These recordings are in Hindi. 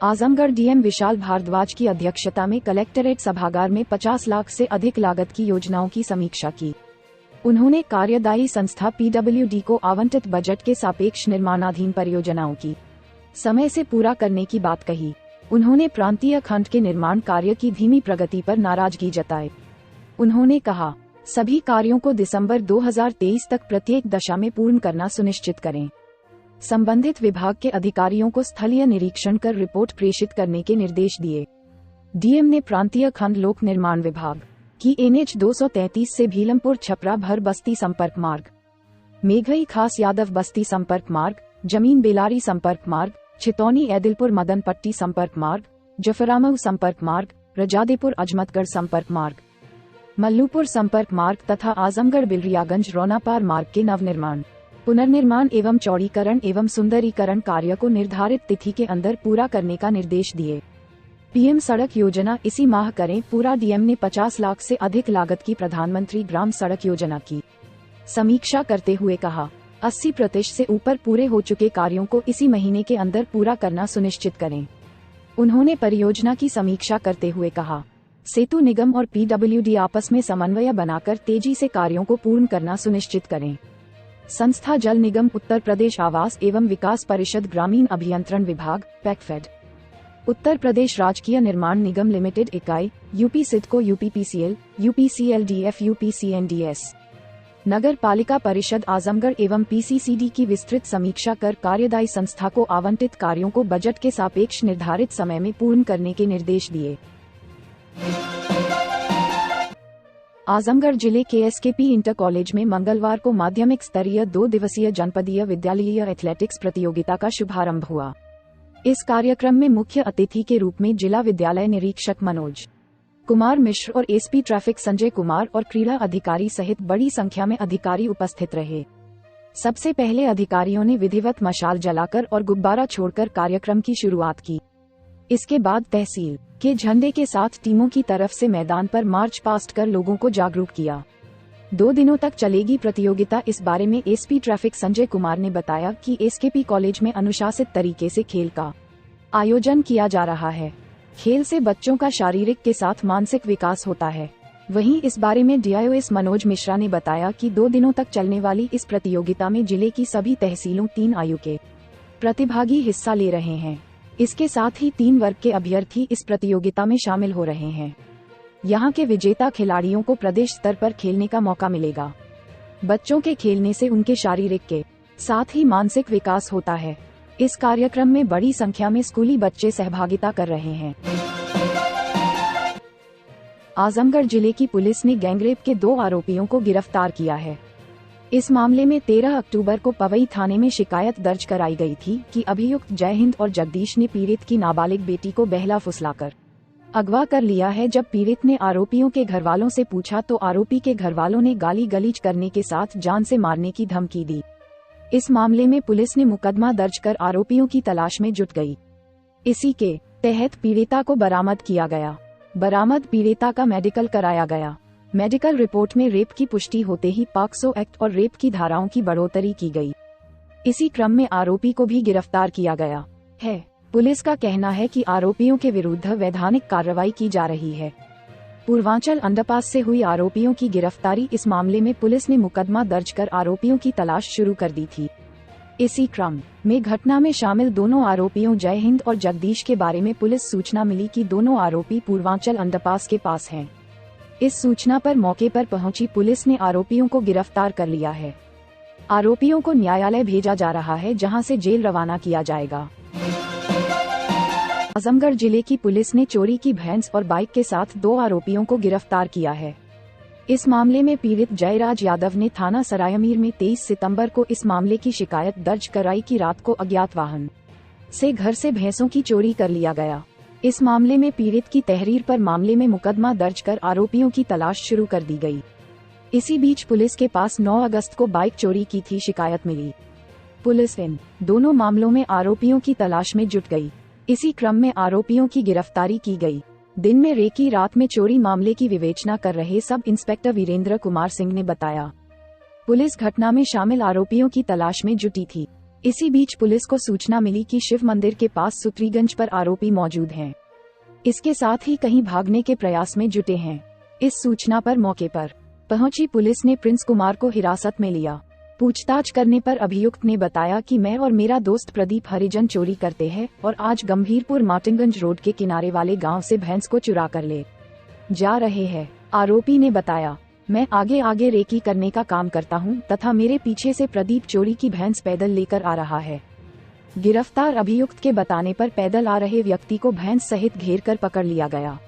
आजमगढ़ डीएम विशाल भारद्वाज की अध्यक्षता में कलेक्टरेट सभागार में 50 लाख से अधिक लागत की योजनाओं की समीक्षा की। उन्होंने कार्यदायी संस्था पीडब्ल्यूडी को आवंटित बजट के सापेक्ष निर्माणाधीन परियोजनाओं की समय से पूरा करने की बात कही। उन्होंने प्रांतीय खंड के निर्माण कार्य की धीमी प्रगति पर नाराजगी जताई। उन्होंने कहा, सभी कार्यों को दिसंबर 2023 तक प्रत्येक दशा में पूर्ण करना सुनिश्चित करें। संबंधित विभाग के अधिकारियों को स्थलीय निरीक्षण कर रिपोर्ट प्रेषित करने के निर्देश दिए। डीएम ने प्रांतीय खंड लोक निर्माण विभाग की NH 233 से भीलमपुर छपरा भर बस्ती संपर्क मार्ग, मेघई खास यादव बस्ती संपर्क मार्ग, जमीन बेलारी संपर्क मार्ग, छितौनी ऐदिलपुर मदन पट्टी संपर्क मार्ग, जफरामऊ संपर्क मार्ग, रजादेपुर अजमतगढ़ संपर्क मार्ग, मल्लूपुर संपर्क मार्ग तथा आजमगढ़ बिलरियागंज रौनापार मार्ग के नवनिर्माण, पुनर्निर्माण एवं चौड़ीकरण एवं सुंदरीकरण कार्य को निर्धारित तिथि के अंदर पूरा करने का निर्देश दिए। पीएम सड़क योजना इसी माह करें पूरा। डीएम ने 50 लाख से अधिक लागत की प्रधानमंत्री ग्राम सड़क योजना की समीक्षा करते हुए कहा, 80% से ऊपर पूरे हो चुके कार्यों को इसी महीने के अंदर पूरा करना सुनिश्चित करें। उन्होंने परियोजना की समीक्षा करते हुए कहा, सेतु निगम और पीडब्ल्यूडी आपस में समन्वय बनाकर तेजी से कार्यों को पूर्ण करना सुनिश्चित करें। संस्था जल निगम, उत्तर प्रदेश आवास एवं विकास परिषद, ग्रामीण अभियंत्रण विभाग, पैकफेड, उत्तर प्रदेश राजकीय निर्माण निगम लिमिटेड इकाई, यूपी सिडको, यूपीपीसीएल, यूपीसीएलडीएफ, यूपीसीएनडीएस, नगर पालिका परिषद आजमगढ़ एवं पीसीसीडी की विस्तृत समीक्षा कर कार्यदायी संस्था को आवंटित कार्यों को बजट के सापेक्ष निर्धारित समय में पूर्ण करने के निर्देश दिए। आजमगढ़ जिले के एसकेपी इंटर कॉलेज में मंगलवार को माध्यमिक स्तरीय 2 दिवसीय जनपदीय विद्यालयीय एथलेटिक्स प्रतियोगिता का शुभारंभ हुआ। इस कार्यक्रम में मुख्य अतिथि के रूप में जिला विद्यालय निरीक्षक मनोज कुमार मिश्र और एसपी ट्रैफिक संजय कुमार और क्रीड़ा अधिकारी सहित बड़ी संख्या में अधिकारी उपस्थित रहे। सबसे पहले अधिकारियों ने विधिवत मशाल जलाकर और गुब्बारा छोड़कर कार्यक्रम की शुरुआत की। इसके बाद तहसील के झंडे के साथ टीमों की तरफ से मैदान पर मार्च पास्ट कर लोगों को जागरूक किया। 2 दिनों तक चलेगी प्रतियोगिता। इस बारे में एसपी ट्रैफिक संजय कुमार ने बताया कि एसकेपी कॉलेज में अनुशासित तरीके से खेल का आयोजन किया जा रहा है। खेल से बच्चों का शारीरिक के साथ मानसिक विकास होता है। वहीं इस बारे में डीआईओएस मनोज मिश्रा ने बताया कि 2 दिनों तक चलने वाली इस प्रतियोगिता में जिले की सभी तहसीलों 3 आयु के प्रतिभागी हिस्सा ले रहे हैं। इसके साथ ही 3 वर्ग के अभ्यर्थी इस प्रतियोगिता में शामिल हो रहे हैं। यहाँ के विजेता खिलाड़ियों को प्रदेश स्तर पर खेलने का मौका मिलेगा। बच्चों के खेलने से उनके शारीरिक के साथ ही मानसिक विकास होता है। इस कार्यक्रम में बड़ी संख्या में स्कूली बच्चे सहभागिता कर रहे हैं। आजमगढ़ जिले की पुलिस ने गैंगरेप के 2 आरोपियों को गिरफ्तार किया है। इस मामले में 13 अक्टूबर को पवई थाने में शिकायत दर्ज कराई गई थी कि अभियुक्त जय हिंद और जगदीश ने पीड़ित की नाबालिग बेटी को बहला फुसलाकर अगवा कर लिया है। जब पीड़ित ने आरोपियों के घरवालों से पूछा तो आरोपी के घरवालों ने गाली गलीज करने के साथ जान से मारने की धमकी दी। इस मामले में पुलिस ने मुकदमा दर्ज कर आरोपियों की तलाश में जुट गई। इसी के तहत पीड़िता को बरामद किया गया। बरामद पीड़िता का मेडिकल कराया गया। मेडिकल रिपोर्ट में रेप की पुष्टि होते ही पॉक्सो एक्ट और रेप की धाराओं की बढ़ोतरी की गई। इसी क्रम में आरोपी को भी गिरफ्तार किया गया है। पुलिस का कहना है कि आरोपियों के विरुद्ध वैधानिक कार्रवाई की जा रही है। पूर्वांचल अंडरपास से हुई आरोपियों की गिरफ्तारी। इस मामले में पुलिस ने मुकदमा दर्ज कर आरोपियों की तलाश शुरू कर दी थी। इसी क्रम में घटना में शामिल दोनों आरोपियों जय हिंद और जगदीश के बारे में पुलिस सूचना मिली कि दोनों आरोपी पूर्वांचल अंडरपास के पास हैं। इस सूचना पर मौके पर पहुंची पुलिस ने आरोपियों को गिरफ्तार कर लिया है। आरोपियों को न्यायालय भेजा जा रहा है, जहां से जेल रवाना किया जाएगा। आजमगढ़ जिले की पुलिस ने चोरी की भैंस और बाइक के साथ 2 आरोपियों को गिरफ्तार किया है। इस मामले में पीड़ित जयराज यादव ने थाना सरायमीर में 23 सितंबर को इस मामले की शिकायत दर्ज कराई कि रात को अज्ञात वाहन से घर से भैंसों की चोरी कर लिया गया। इस मामले में पीड़ित की तहरीर पर मामले में मुकदमा दर्ज कर आरोपियों की तलाश शुरू कर दी गई। इसी बीच पुलिस के पास 9 अगस्त को बाइक चोरी की थी शिकायत मिली। पुलिस इन दोनों मामलों में आरोपियों की तलाश में जुट गई। इसी क्रम में आरोपियों की गिरफ्तारी की गई। दिन में रेकी, रात में चोरी मामले की विवेचना कर रहे सब इंस्पेक्टर वीरेंद्र कुमार सिंह ने बताया, पुलिस घटना में शामिल आरोपियों की तलाश में जुटी थी। इसी बीच पुलिस को सूचना मिली कि शिव मंदिर के पास सुत्रीगंज पर आरोपी मौजूद हैं। इसके साथ ही कहीं भागने के प्रयास में जुटे हैं। इस सूचना पर मौके पर पहुंची पुलिस ने प्रिंस कुमार को हिरासत में लिया। पूछताछ करने पर अभियुक्त ने बताया कि मैं और मेरा दोस्त प्रदीप हरिजन चोरी करते हैं और आज गंभीरपुर माटिंगंज रोड के किनारे वाले गांव से भैंस को चुरा कर ले जा रहे हैं। आरोपी ने बताया, मैं आगे आगे रेकी करने का काम करता हूं तथा मेरे पीछे से प्रदीप चोरी की भैंस पैदल लेकर आ रहा है। गिरफ्तार अभियुक्त के बताने पर पैदल आ रहे व्यक्ति को भैंस सहित घेर कर पकड़ लिया गया।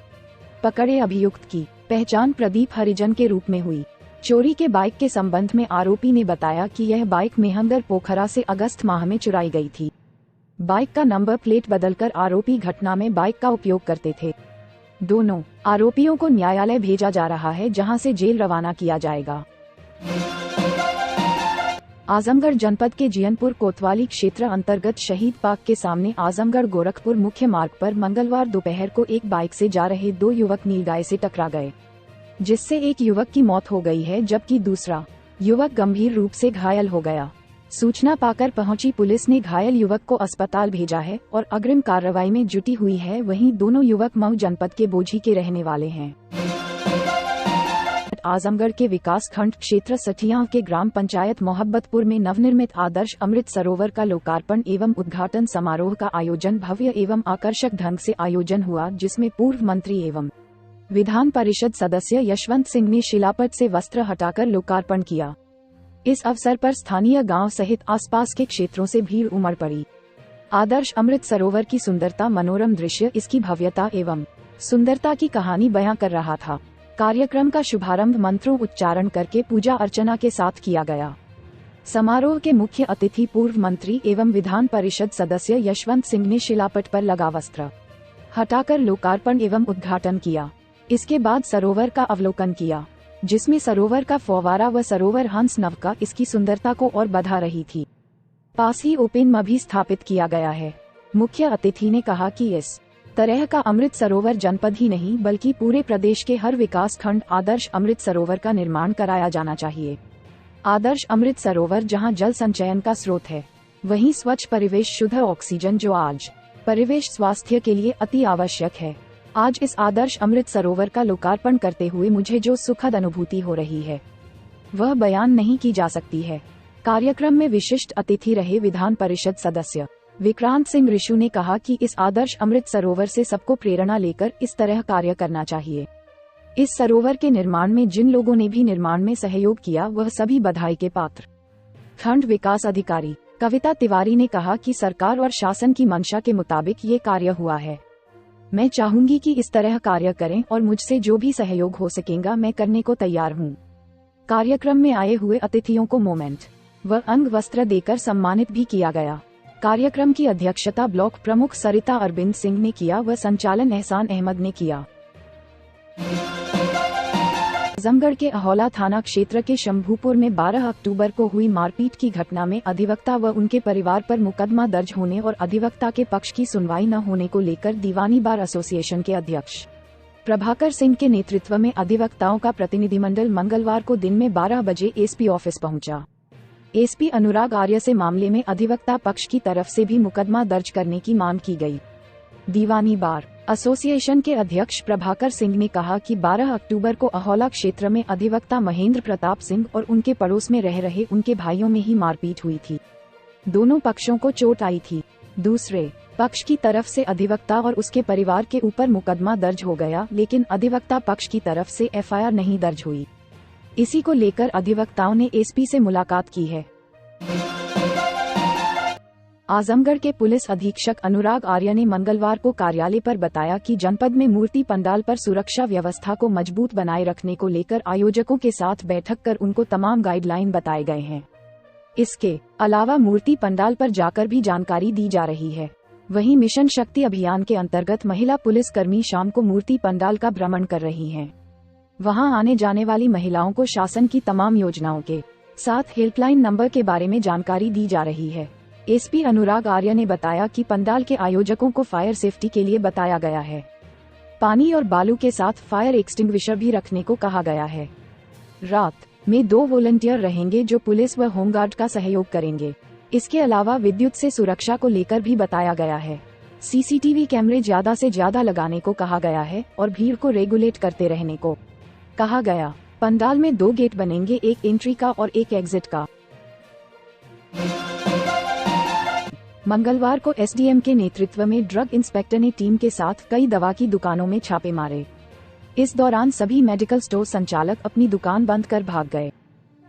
पकड़े अभियुक्त की पहचान प्रदीप हरिजन के रूप में हुई। चोरी के बाइक के संबंध में आरोपी ने बताया कि यह बाइक मेहंगर पोखरा से अगस्त माह में चुराई गई थी। बाइक का नंबर प्लेट बदलकर आरोपी घटना में बाइक का उपयोग करते थे। दोनों आरोपियों को न्यायालय भेजा जा रहा है, जहां से जेल रवाना किया जाएगा। आजमगढ़ जनपद के जियनपुर कोतवाली क्षेत्र अंतर्गत शहीद पार्क के सामने आजमगढ़ गोरखपुर मुख्य मार्ग पर मंगलवार दोपहर को एक बाइक से जा रहे दो युवक नीलगाय से टकरा गए, जिससे एक युवक की मौत हो गई है जबकि दूसरा युवक गंभीर रूप से घायल हो गया। सूचना पाकर पहुंची पुलिस ने घायल युवक को अस्पताल भेजा है और अग्रिम कार्रवाई में जुटी हुई है। वहीं दोनों युवक मऊ जनपद के बोझी के रहने वाले हैं। आजमगढ़ के विकास खंड क्षेत्र सठिया के ग्राम पंचायत मोहब्बतपुर में नवनिर्मित आदर्श अमृत सरोवर का लोकार्पण एवं उद्घाटन समारोह का आयोजन भव्य एवं आकर्षक ढंग से आयोजन हुआ, जिसमें पूर्व मंत्री एवं विधान परिषद सदस्य यशवंत सिंह ने शिलापट से वस्त्र हटाकर लोकार्पण किया। इस अवसर पर स्थानीय गांव सहित आसपास के क्षेत्रों से भीड़ उमड़ पड़ी। आदर्श अमृत सरोवर की सुंदरता, मनोरम दृश्य इसकी भव्यता एवं सुंदरता की कहानी बयां कर रहा था। कार्यक्रम का शुभारंभ मंत्रों उच्चारण करके पूजा अर्चना के साथ किया गया। समारोह के मुख्य अतिथि पूर्व मंत्री एवं विधान परिषद सदस्य यशवंत सिंह ने शिलापट पर लगा वस्त्र हटाकर लोकार्पण एवं उद्घाटन किया। इसके बाद सरोवर का अवलोकन किया, जिसमें सरोवर का फव्वारा व सरोवर हंस नवका इसकी सुंदरता को और बढ़ा रही थी। पास ही ओपन भी स्थापित किया गया है। मुख्य अतिथि ने कहा कि इस तरह का अमृत सरोवर जनपद ही नहीं बल्कि पूरे प्रदेश के हर विकास खंड आदर्श अमृत सरोवर का निर्माण कराया जाना चाहिए। आदर्श अमृत सरोवर जहां जल संचयन का स्रोत है, वहीं स्वच्छ परिवेश, शुद्ध ऑक्सीजन जो आज परिवेश स्वास्थ्य के लिए अति आवश्यक है। आज इस आदर्श अमृत सरोवर का लोकार्पण करते हुए मुझे जो सुखद अनुभूति हो रही है वह बयान नहीं की जा सकती है। कार्यक्रम में विशिष्ट अतिथि रहे विधान परिषद सदस्य विक्रांत सिंह ऋषु ने कहा कि इस आदर्श अमृत सरोवर से सबको प्रेरणा लेकर इस तरह कार्य करना चाहिए। इस सरोवर के निर्माण में जिन लोगों ने भी निर्माण में सहयोग किया वह सभी बधाई के पात्र। खंड विकास अधिकारी कविता तिवारी ने कहा कि सरकार और शासन की मंशा के मुताबिक ये कार्य हुआ है। मैं चाहूंगी कि इस तरह कार्य करें और मुझसे जो भी सहयोग हो सकेगा मैं करने को तैयार हूं। कार्यक्रम में आए हुए अतिथियों को मोमेंट व अंग वस्त्र देकर सम्मानित भी किया गया। कार्यक्रम की अध्यक्षता ब्लॉक प्रमुख सरिता अरविंद सिंह ने किया व संचालन एहसान अहमद ने किया। आजमगढ़ के अहौला थाना क्षेत्र के शंभूपुर में 12 अक्टूबर को हुई मारपीट की घटना में अधिवक्ता व उनके परिवार पर मुकदमा दर्ज होने और अधिवक्ता के पक्ष की सुनवाई न होने को लेकर दीवानी बार एसोसिएशन के अध्यक्ष प्रभाकर सिंह के नेतृत्व में अधिवक्ताओं का प्रतिनिधिमंडल मंगलवार को दिन में 12 बजे एसपी ऑफिस पहुंचा। एसपी अनुराग आर्य से मामले में अधिवक्ता पक्ष की तरफ से भी मुकदमा दर्ज करने की मांग की गई। दीवानी बार एसोसिएशन के अध्यक्ष प्रभाकर सिंह ने कहा कि 12 अक्टूबर को अहौला क्षेत्र में अधिवक्ता महेंद्र प्रताप सिंह और उनके पड़ोस में रह रहे उनके भाइयों में ही मारपीट हुई थी। दोनों पक्षों को चोट आई थी। दूसरे पक्ष की तरफ से अधिवक्ता और उसके परिवार के ऊपर मुकदमा दर्ज हो गया, लेकिन अधिवक्ता पक्ष की तरफ से एफआईआर नहीं दर्ज हुई। इसी को लेकर अधिवक्ताओं ने एसपी से मुलाकात की है। आजमगढ़ के पुलिस अधीक्षक अनुराग आर्य ने मंगलवार को कार्यालय पर बताया कि जनपद में मूर्ति पंडाल पर सुरक्षा व्यवस्था को मजबूत बनाए रखने को लेकर आयोजकों के साथ बैठक कर उनको तमाम गाइडलाइन बताए गए हैं। इसके अलावा मूर्ति पंडाल पर जाकर भी जानकारी दी जा रही है। वहीं मिशन शक्ति अभियान के अंतर्गत महिला पुलिस कर्मी शाम को मूर्ति पंडाल का भ्रमण कर रही हैं। वहां आने जाने वाली महिलाओं को शासन की तमाम योजनाओं के साथ हेल्पलाइन नंबर के बारे में जानकारी दी जा रही है। एसपी अनुराग आर्य ने बताया कि पंडाल के आयोजकों को फायर सेफ्टी के लिए बताया गया है। पानी और बालू के साथ फायर एक्सटिंग्विशर भी रखने को कहा गया है। रात में 2 वॉलंटियर रहेंगे जो पुलिस व होमगार्ड का सहयोग करेंगे। इसके अलावा विद्युत से सुरक्षा को लेकर भी बताया गया है। सीसीटीवी कैमरे ज्यादा से ज्यादा लगाने को कहा गया है और भीड़ को रेगुलेट करते रहने को कहा गया। पंडाल में 2 गेट बनेंगे, एक एंट्री का और एक एग्जिट का। मंगलवार को एसडीएम के नेतृत्व में ड्रग इंस्पेक्टर ने टीम के साथ कई दवा की दुकानों में छापे मारे। इस दौरान सभी मेडिकल स्टोर संचालक अपनी दुकान बंद कर भाग गए।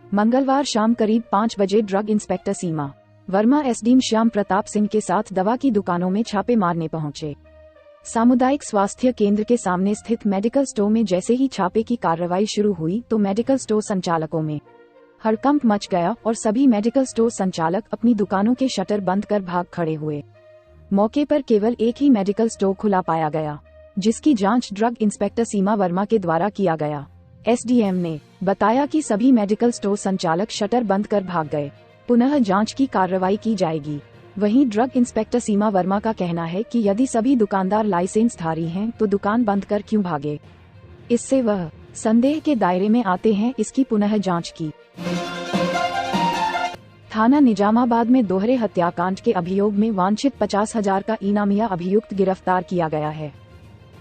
मंगलवार शाम करीब 5 बजे ड्रग इंस्पेक्टर सीमा वर्मा एसडीएम श्याम प्रताप सिंह के साथ दवा की दुकानों में छापे मारने पहुंचे। सामुदायिक स्वास्थ्य केंद्र के सामने स्थित मेडिकल स्टोर में जैसे ही छापे की कार्रवाई शुरू हुई तो मेडिकल स्टोर संचालकों में हड़कंप मच गया और सभी मेडिकल स्टोर संचालक अपनी दुकानों के शटर बंद कर भाग खड़े हुए। मौके पर केवल एक ही मेडिकल स्टोर खुला पाया गया, जिसकी जांच ड्रग इंस्पेक्टर सीमा वर्मा के द्वारा किया गया। एसडीएम ने बताया कि सभी मेडिकल स्टोर संचालक शटर बंद कर भाग गए, पुनः जांच की कार्रवाई की जाएगी। वहीं ड्रग इंस्पेक्टर सीमा वर्मा का कहना है कि यदि सभी दुकानदार लाइसेंसधारी हैं तो दुकान बंद कर क्यों भागे, इससे वह संदेह के दायरे में आते हैं, इसकी पुनः जांच की। थाना निजामाबाद में दोहरे हत्याकांड के अभियोग में वांछित 50,000 का इनामिया अभियुक्त गिरफ्तार किया गया है।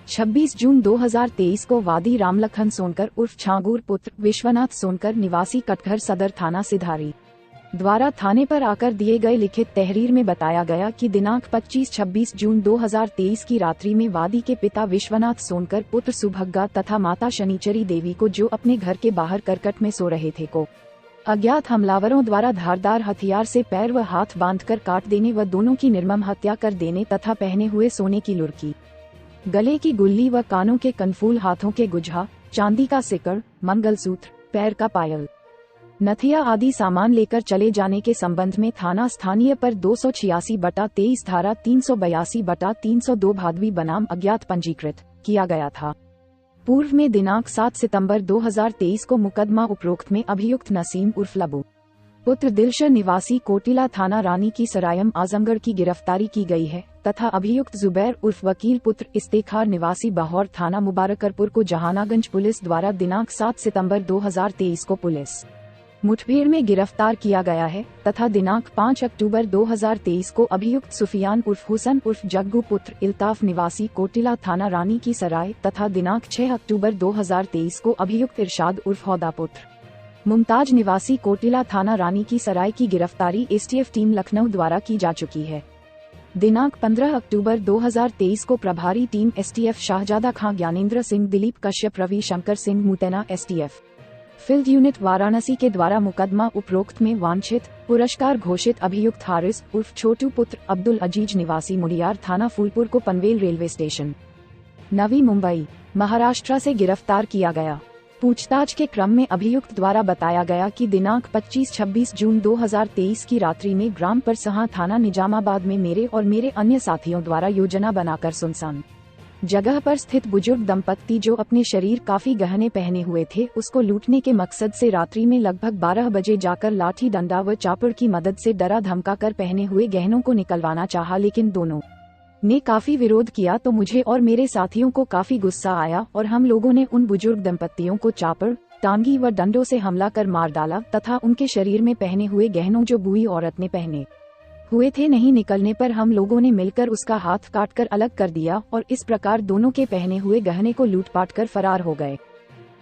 26 जून 2023 को वादी रामलखन सोनकर उर्फ छांगूर पुत्र विश्वनाथ सोनकर निवासी कटघर सदर थाना सिधारी द्वारा थाने पर आकर दिए गए लिखित तहरीर में बताया गया कि दिनांक 25-26 जून 2023 की रात्रि में वादी के पिता विश्वनाथ सोनकर पुत्र सुभग्गा तथा माता शनिचरी देवी को, जो अपने घर के बाहर करकट में सो रहे थे, को अज्ञात हमलावरों द्वारा धारदार हथियार से पैर व हाथ बांधकर काट देने व दोनों की निर्मम हत्या कर देने तथा पहने हुए सोने की लुर्की, गले की गुल्ली व कानों के कनफूल, हाथों के गुझा, चांदी का सिकड़, मंगलसूत्र, पैर का पायल, नथिया आदि सामान लेकर चले जाने के संबंध में थाना स्थानीय पर 286/23 धारा 382/302 भादवी बनाम अज्ञात पंजीकृत किया गया था। पूर्व में दिनांक 7 सितंबर 2023 को मुकदमा उपरोक्त में अभियुक्त नसीम उर्फ लबू पुत्र दिलशर निवासी कोटिला थाना रानी की सरायम आजमगढ़ की गिरफ्तारी की गई है तथा अभियुक्त जुबैर उर्फ वकील पुत्र इस्तेखार निवासी बहौर थाना मुबारकरपुर को जहानागंज पुलिस द्वारा दिनांक 7 सितंबर 2023 को पुलिस मुठभेड़ में गिरफ्तार किया गया है तथा दिनांक 5 अक्टूबर 2023 को अभियुक्त सुफियान उर्फ हुसन उर्फ जग्गू पुत्र इल्ताफ निवासी कोटिला थाना रानी की सराय तथा दिनांक 6 अक्टूबर 2023 को अभियुक्त इरशाद उर्फ हौदा पुत्र मुमताज निवासी कोटिला थाना रानी की सराय की गिरफ्तारी एसटीएफ टीम लखनऊ द्वारा की जा चुकी है। दिनांक 15 अक्टूबर 2023 को प्रभारी टीम एसटीएफ शाहजादा खां, ज्ञानेंद्र सिंह, दिलीप कश्यप, रवि शंकर सिंह, मुतैना एसटीएफ फील्ड यूनिट वाराणसी के द्वारा मुकदमा उपरोक्त में वांछित पुरस्कार घोषित अभियुक्त हारिस उर्फ छोटू पुत्र अब्दुल अजीज निवासी मुड़ियार थाना फूलपुर को पनवेल रेलवे स्टेशन नवी मुंबई महाराष्ट्र से गिरफ्तार किया गया। पूछताछ के क्रम में अभियुक्त द्वारा बताया गया कि दिनांक 25-26 जून 2023 की रात्रि में ग्राम परसहा थाना निजामाबाद में मेरे और मेरे अन्य साथियों द्वारा योजना बनाकर सुनसान जगह पर स्थित बुजुर्ग दंपत्ति, जो अपने शरीर काफी गहने पहने हुए थे, उसको लूटने के मकसद से रात्रि में लगभग 12 बजे जाकर लाठी डंडा व चापड़ की मदद से डरा धमका कर पहने हुए गहनों को निकलवाना चाहा, लेकिन दोनों ने काफी विरोध किया तो मुझे और मेरे साथियों को काफी गुस्सा आया और हम लोगों ने उन बुजुर्ग दंपत्तियों को चापड़, टांगी व डंडों से हमला कर मार डाला तथा उनके शरीर में पहने हुए गहनों, जो बूढ़ी औरत ने पहने हुए थे, नहीं निकलने पर हम लोगों ने मिलकर उसका हाथ काटकर अलग कर दिया और इस प्रकार दोनों के पहने हुए गहने को लूटपाट कर फरार हो गए।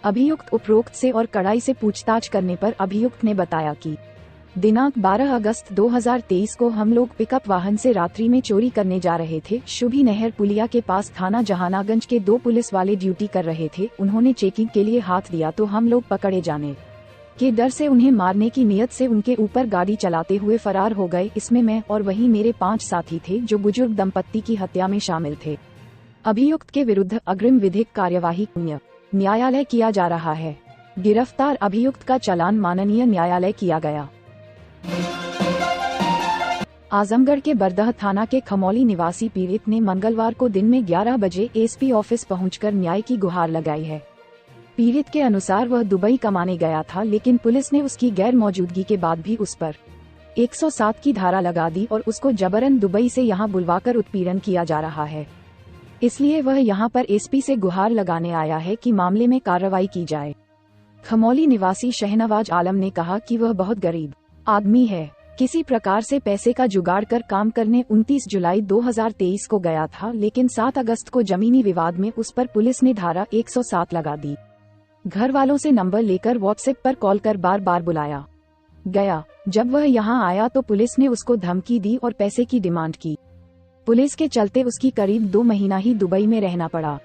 अभियुक्त उपरोक्त से और कड़ाई से पूछताछ करने पर अभियुक्त ने बताया कि दिनांक 12 अगस्त 2023 को हम लोग पिकअप वाहन से रात्रि में चोरी करने जा रहे थे। शुभी नहर पुलिया के पास थाना जहानागंज के 2 पुलिस वाले ड्यूटी कर रहे थे। उन्होंने चेकिंग के लिए हाथ दिया तो हम लोग पकड़े जाने के डर से उन्हें मारने की नियत से उनके ऊपर गाड़ी चलाते हुए फरार हो गए। इसमें मैं और वही मेरे 5 साथी थे जो बुजुर्ग दंपत्ति की हत्या में शामिल थे। अभियुक्त के विरुद्ध अग्रिम विधिक कार्यवाही न्यायालय किया जा रहा है। गिरफ्तार अभियुक्त का चालान माननीय न्यायालय किया गया। आजमगढ़ के बरदह थाना के खमौली निवासी पीड़ित ने मंगलवार को दिन में 11 बजे एसपी ऑफिस पहुंचकर न्याय की गुहार लगाई है। पीड़ित के अनुसार वह दुबई कमाने गया था, लेकिन पुलिस ने उसकी गैर मौजूदगी के बाद भी उस पर 107 की धारा लगा दी और उसको जबरन दुबई से यहां बुलवाकर उत्पीड़न किया जा रहा है। इसलिए वह यहां पर एसपी से गुहार लगाने आया है कि मामले में कार्रवाई की जाए। खमौली निवासी शहनवाज आलम ने कहा कि वह बहुत गरीब आदमी है, किसी प्रकार से पैसे का जुगाड़ कर काम करने 29 जुलाई 2023 को गया था, लेकिन 7 अगस्त को जमीनी विवाद में उस पर पुलिस ने धारा 107 लगा दी। घर वालों से नंबर लेकर व्हाट्सएप पर कॉल कर बार बार बुलाया गया। जब वह यहां आया तो पुलिस ने उसको धमकी दी और पैसे की डिमांड की। पुलिस के चलते उसकी करीब 2 महीना ही दुबई में रहना पड़ा।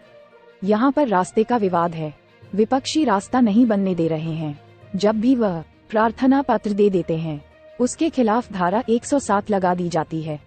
यहाँ पर रास्ते का विवाद है। विपक्षी रास्ता नहीं बनने दे रहे हैं। जब भी वह प्रार्थना पत्र दे देते हैं, उसके खिलाफ धारा 107 लगा दी जाती है।